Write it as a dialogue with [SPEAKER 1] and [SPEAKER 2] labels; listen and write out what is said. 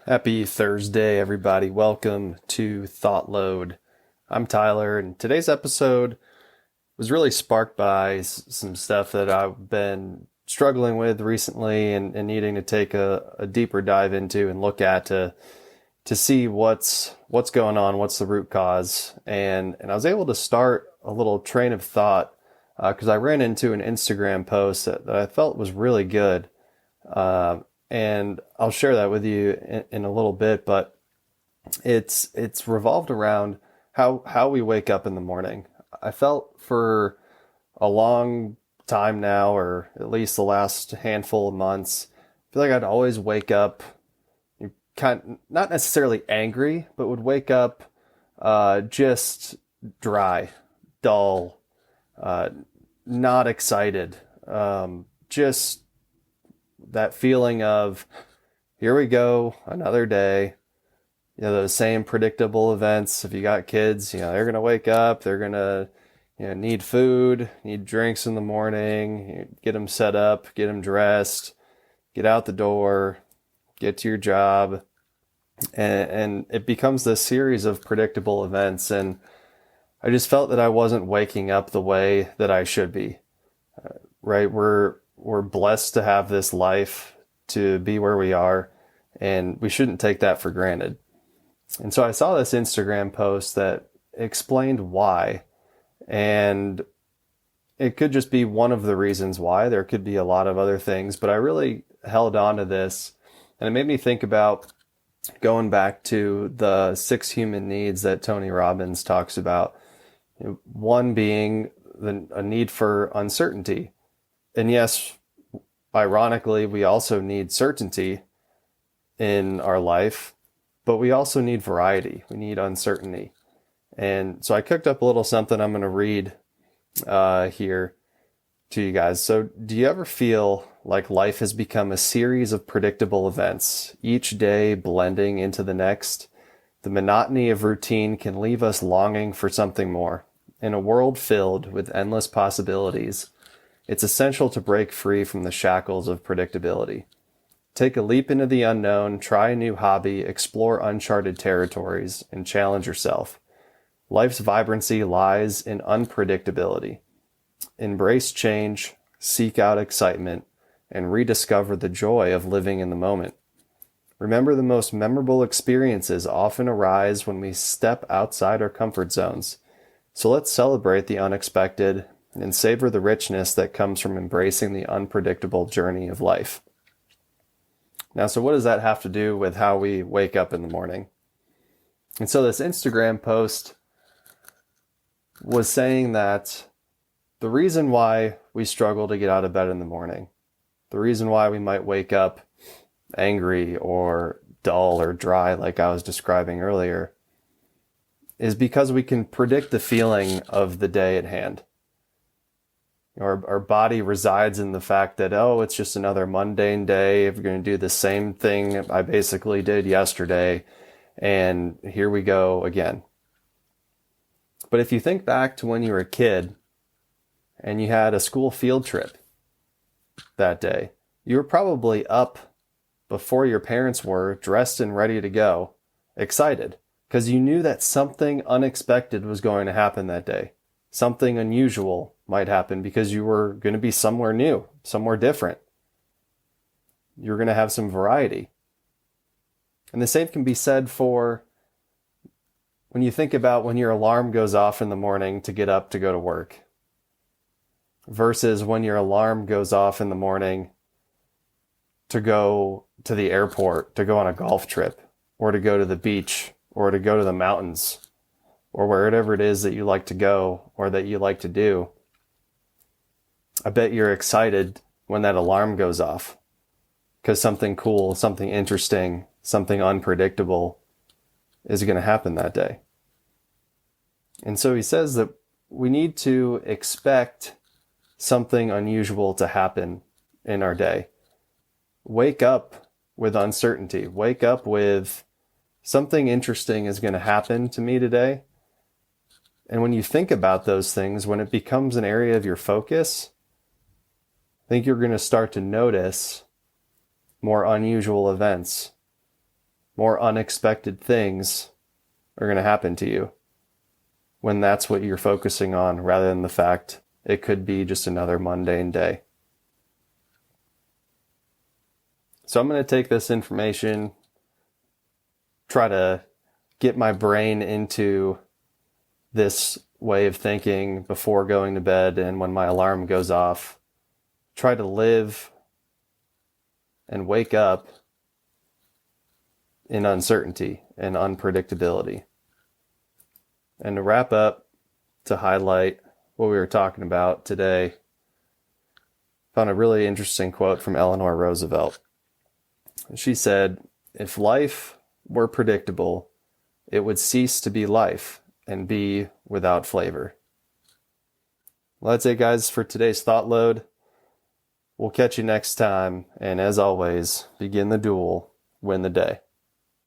[SPEAKER 1] Happy Thursday, everybody. Welcome to ThoughtLoad. I'm Tyler, and today's episode was really sparked by some stuff that I've been struggling with recently and needing to take a deeper dive into and look at to see what's going on, what's the root cause. And I was able to start a little train of thought because I ran into an Instagram post that I felt was really good. And I'll share that with you in a little bit, but it's revolved around how we wake up in the morning. I felt for a long time now, or at least the last handful of months, I feel like I'd always wake up not necessarily angry, but would wake up just dry, dull, uh, not excited, just that feeling of, here we go, another day. Those same predictable events. If you got kids, they're going to wake up, they're going to, need food, need drinks in the morning, get them set up, get them dressed, get out the door, get to your job. And it becomes this series of predictable events. And I just felt that I wasn't waking up the way that I should be, right? We're blessed to have this life, to be where we are, and we shouldn't take that for granted. And so I saw this Instagram post that explained why, and it could just be one of the reasons why. There could be a lot of other things, but I really held on to this, and it made me think about going back to the 6 human needs that Tony Robbins talks about. One being a need for uncertainty. And yes, ironically, we also need certainty in our life, but we also need variety. We need uncertainty. And so I cooked up a little something I'm going to read here to you guys. So do you ever feel like life has become a series of predictable events, each day blending into the next? The monotony of routine can leave us longing for something more. In a world filled with endless possibilities, it's essential to break free from the shackles of predictability. Take a leap into the unknown, try a new hobby, explore uncharted territories, and challenge yourself. Life's vibrancy lies in unpredictability. Embrace change, seek out excitement, and rediscover the joy of living in the moment. Remember, the most memorable experiences often arise when we step outside our comfort zones. So let's celebrate the unexpected and savor the richness that comes from embracing the unpredictable journey of life. Now, so what does that have to do with how we wake up in the morning? And so this Instagram post was saying that the reason why we struggle to get out of bed in the morning, the reason why we might wake up angry or dull or dry, like I was describing earlier, is because we can predict the feeling of the day at hand. Our body resides in the fact that, it's just another mundane day. If we're going to do the same thing I basically did yesterday, and here we go again. But if you think back to when you were a kid and you had a school field trip that day, you were probably up before your parents were, dressed and ready to go, excited, because you knew that something unexpected was going to happen that day. Something unusual might happen because you were going to be somewhere new, somewhere different. You're going to have some variety. And the same can be said for when you think about when your alarm goes off in the morning to get up to go to work, versus when your alarm goes off in the morning to go to the airport, to go on a golf trip, or to go to the beach, or to go to the mountains, or wherever it is that you like to go or that you like to do. I bet you're excited when that alarm goes off because something cool, something interesting, something unpredictable is going to happen that day. And so he says that we need to expect something unusual to happen in our day. Wake up with uncertainty. Wake up with something interesting is going to happen to me today. And when you think about those things, when it becomes an area of your focus, I think you're going to start to notice more unusual events. more unexpected things are going to happen to you when that's what you're focusing on rather than the fact it could be just another mundane day. So I'm going to take this information, try to get my brain into this way of thinking before going to bed and when my alarm goes off. Try to live and wake up in uncertainty and unpredictability. And to wrap up, to highlight what we were talking about today, found a really interesting quote from Eleanor Roosevelt. She said, "If life were predictable, it would cease to be life and be without flavor." Well, that's it, guys, for today's Thought Load. We'll catch you next time, and as always, begin the duel, win the day.